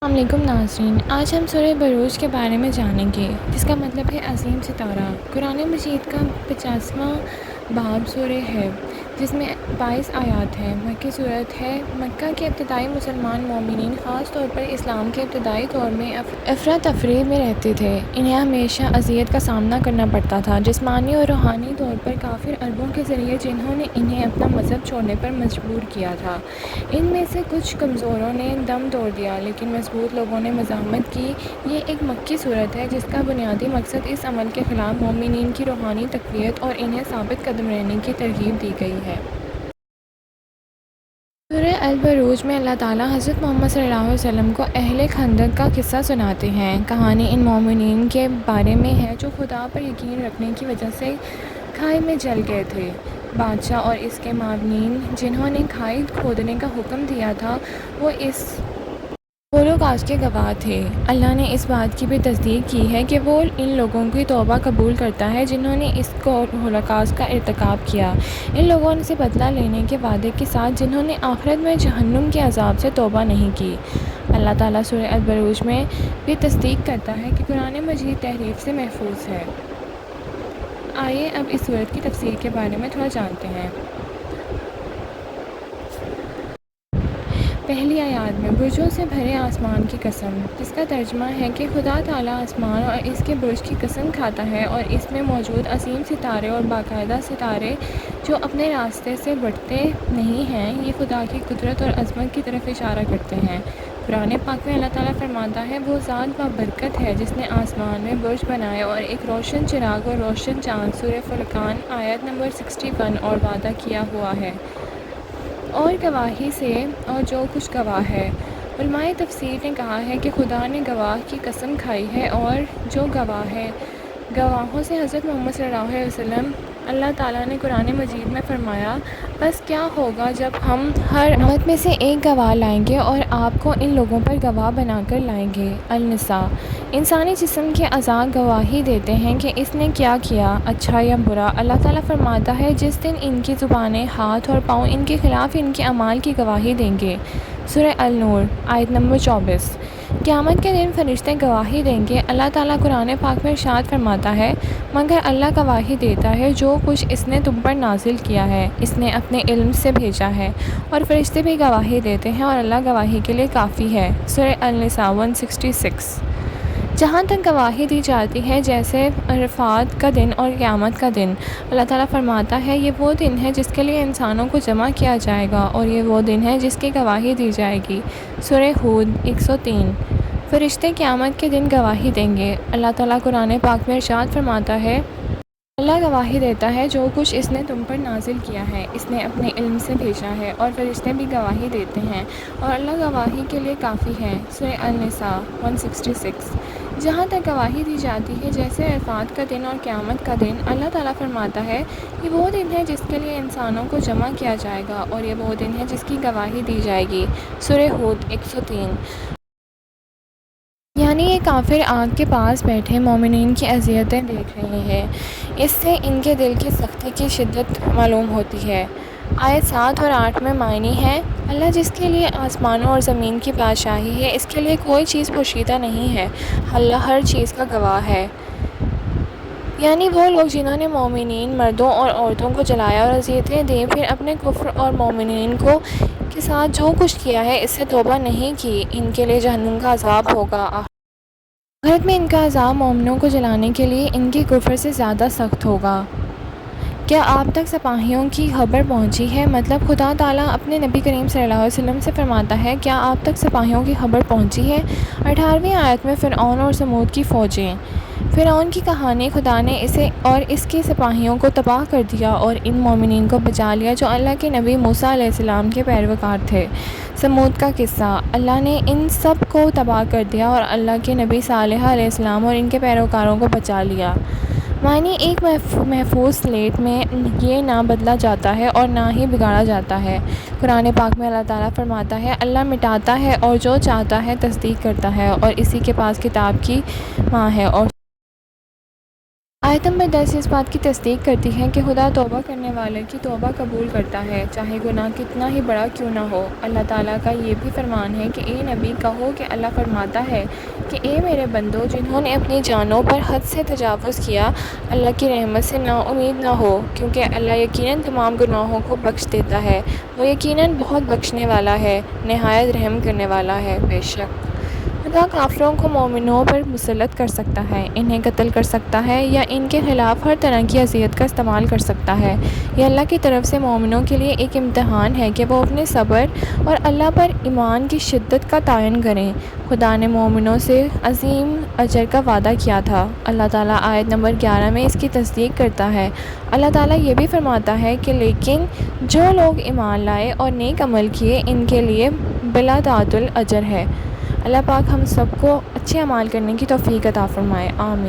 السلام علیکم ناظرین، آج ہم سورہ بروج کے بارے میں جانیں گے، جس کا مطلب ہے عظیم ستارہ۔ قرآن مجید کا 50واں باب سورہ ہے، جس میں 22 آیات ہیں۔ مکی صورت ہے۔ مکہ کے ابتدائی مسلمان مومنین خاص طور پر اسلام کے ابتدائی دور میں افراتفری میں رہتے تھے۔ انہیں ہمیشہ اذیت کا سامنا کرنا پڑتا تھا، جسمانی اور روحانی طور پر کافر عربوں کے ذریعے، جنہوں نے انہیں اپنا مذہب چھوڑنے پر مجبور کیا تھا۔ ان میں سے کچھ کمزوروں نے دم توڑ دیا، لیکن مضبوط لوگوں نے مزاحمت کی۔ یہ ایک مکی صورت ہے جس کا بنیادی مقصد اس عمل کے خلاف مومنین کی روحانی تقویت اور انہیں ثابت قدم رہنے کی ترغیب دی گئی ہے۔ سورہ البروج میں اللہ تعالیٰ حضرت محمد صلی اللہ علیہ وسلم کو اہل خندق کا قصہ سناتے ہیں۔ کہانی ان مومنین کے بارے میں ہے جو خدا پر یقین رکھنے کی وجہ سے کھائی میں جل گئے تھے۔ بادشاہ اور اس کے معاونین، جنہوں نے کھائی کھودنے کا حکم دیا تھا، وہ اس ہولوکاسٹ کے گواہ تھے۔ اللہ نے اس بات کی بھی تصدیق کی ہے کہ وہ ان لوگوں کی توبہ قبول کرتا ہے جنہوں نے اس ہولوکاسٹ کا ارتکاب کیا، ان لوگوں سے بدلہ لینے کے وعدے کے ساتھ جنہوں نے آخرت میں جہنم کے عذاب سے توبہ نہیں کی۔ اللہ تعالیٰ سورہ البروج میں بھی تصدیق کرتا ہے کہ قرآن مجید تحریف سے محفوظ ہے۔ آئیے اب اس سورت کی تفسیر کے بارے میں تھوڑا جانتے ہیں۔ پہلی آیات میں برجوں سے بھرے آسمان کی قسم، جس کا ترجمہ ہے کہ خدا تعالیٰ آسمان اور اس کے برج کی قسم کھاتا ہے اور اس میں موجود عظیم ستارے اور باقاعدہ ستارے جو اپنے راستے سے بٹتے نہیں ہیں، یہ خدا کی قدرت اور عظمت کی طرف اشارہ کرتے ہیں۔ قرآن پاک میں اللہ تعالیٰ فرماتا ہے، وہ ذات بابرکت ہے جس نے آسمان میں برج بنائے اور ایک روشن چراغ اور روشن چاند۔ سورہ فرقان آیت نمبر 61۔ اور وعدہ کیا ہوا ہے اور گواہی سے اور جو کچھ گواہ ہے۔ علماء تفسیر نے کہا ہے کہ خدا نے گواہ کی قسم کھائی ہے اور جو گواہ ہے۔ گواہوں سے حضرت محمد صلی اللہ علیہ وسلم۔ اللہ تعالیٰ نے قرآن مجید میں فرمایا، بس کیا ہوگا جب ہم ہر امت میں سے ایک گواہ لائیں گے اور آپ کو ان لوگوں پر گواہ بنا کر لائیں گے۔ النساء۔ انسانی جسم کے اعضاء گواہی دیتے ہیں کہ اس نے کیا کیا، اچھا یا برا۔ اللہ تعالیٰ فرماتا ہے، جس دن ان کی زبانیں، ہاتھ اور پاؤں ان کے خلاف ان کے اعمال کی گواہی دیں گے۔ سورہ النور آیت نمبر 24۔ قیامت کے دن فرشتے گواہی دیں گے۔ اللہ تعالیٰ قرآن پاک میں ارشاد فرماتا ہے، مگر اللہ گواہی دیتا ہے جو کچھ اس نے تم پر نازل کیا ہے، اس نے اپنے علم سے بھیجا ہے، اور فرشتے بھی گواہی دیتے ہیں اور اللہ گواہی کے لیے کافی ہے۔ سورہ النساء 166۔ جہاں تک گواہی دی جاتی ہے، جیسے عرفات کا دن اور قیامت کا دن، اللہ تعالیٰ فرماتا ہے، یہ وہ دن ہے جس کے لیے انسانوں کو جمع کیا جائے گا اور یہ وہ دن ہے جس کی گواہی دی جائے گی۔ سورہ ہود 103۔ فرشتے قیامت کے دن گواہی دیں گے۔ اللہ تعالیٰ قرآن پاک میں ارشاد فرماتا ہے، اللہ گواہی دیتا ہے جو کچھ اس نے تم پر نازل کیا ہے، اس نے اپنے علم سے بھیجا ہے، اور فرشتے بھی گواہی دیتے ہیں اور اللہ گواہی کے لیے کافی ہے۔ سورہ النساء 166۔ جہاں تک گواہی دی جاتی ہے، جیسے عرفات کا دن اور قیامت کا دن، اللہ تعالیٰ فرماتا ہے، یہ وہ دن ہے جس کے لیے انسانوں کو جمع کیا جائے گا اور یہ وہ دن ہے جس کی گواہی دی جائے گی۔ سورہ ہود 103۔ یعنی یہ کافر آگ کے پاس بیٹھے مومنین کی اذیتیں دیکھ رہے ہیں، اس سے ان کے دل کی سختی کی شدت معلوم ہوتی ہے۔ آیت 7 اور 8 میں معنی ہے، اللہ جس کے لیے آسمانوں اور زمین کی بادشاہی ہے، اس کے لیے کوئی چیز پوشیدہ نہیں ہے، اللہ ہر چیز کا گواہ ہے۔ یعنی وہ لوگ جنہوں نے مومنین مردوں اور عورتوں کو جلایا اور اذیتیں دیں، پھر اپنے کفر اور مومنین کو کے ساتھ جو کچھ کیا ہے اس سے توبہ نہیں کی، ان کے لیے جہنم کا عذاب ہوگا۔ آخرت میں ان کا عذاب مومنوں کو جلانے کے لیے ان کے کفر سے زیادہ سخت ہوگا۔ کیا آپ تک سپاہیوں کی خبر پہنچی ہے؟ مطلب خدا تعالیٰ اپنے نبی کریم صلی اللہ علیہ وسلم سے فرماتا ہے، کیا آپ تک سپاہیوں کی خبر پہنچی ہے؟ 18ویں آیت میں فرعون اور ثمود کی فوجیں۔ فرعون کی کہانی، خدا نے اسے اور اس کے سپاہیوں کو تباہ کر دیا اور ان مومنین کو بچا لیا جو اللہ کے نبی موسیٰ علیہ السلام کے پیروکار تھے۔ ثمود کا قصہ، اللہ نے ان سب کو تباہ کر دیا اور اللہ کے نبی صالح علیہ السلام اور ان کے پیروکاروں کو بچا لیا۔ معنی، ایک محفوظ سلیٹ میں یہ نہ بدلا جاتا ہے اور نہ ہی بگاڑا جاتا ہے۔ قرآن پاک میں اللہ تعالیٰ فرماتا ہے، اللہ مٹاتا ہے اور جو چاہتا ہے تصدیق کرتا ہے اور اسی کے پاس کتاب کی ماں ہے۔ اور آیت نمبر 10 اس بات کی تصدیق کرتی ہے کہ خدا توبہ کرنے والے کی توبہ قبول کرتا ہے، چاہے گناہ کتنا ہی بڑا کیوں نہ ہو۔ اللہ تعالیٰ کا یہ بھی فرمان ہے کہ اے نبی کہو کہ اللہ فرماتا ہے کہ اے میرے بندو جنہوں نے اپنی جانوں پر حد سے تجاوز کیا، اللہ کی رحمت سے نا امید نہ ہو، کیونکہ اللہ یقیناً تمام گناہوں کو بخش دیتا ہے، وہ یقیناً بہت بخشنے والا ہے، نہایت رحم کرنے والا ہے۔ بے شک خدا کافروں کو مومنوں پر مسلط کر سکتا ہے، انہیں قتل کر سکتا ہے یا ان کے خلاف ہر طرح کی اذیت کا استعمال کر سکتا ہے۔ یہ اللہ کی طرف سے مومنوں کے لیے ایک امتحان ہے کہ وہ اپنے صبر اور اللہ پر ایمان کی شدت کا تعین کریں۔ خدا نے مومنوں سے عظیم اجر کا وعدہ کیا تھا۔ اللہ تعالیٰ آیت نمبر 11 میں اس کی تصدیق کرتا ہے۔ اللہ تعالیٰ یہ بھی فرماتا ہے کہ لیکن جو لوگ ایمان لائے اور نیک عمل کیے ان کے لیے بلا تعطل اجر ہے۔ اللہ پاک ہم سب کو اچھے اعمال کرنے کی توفیق عطا فرمائے، آمین۔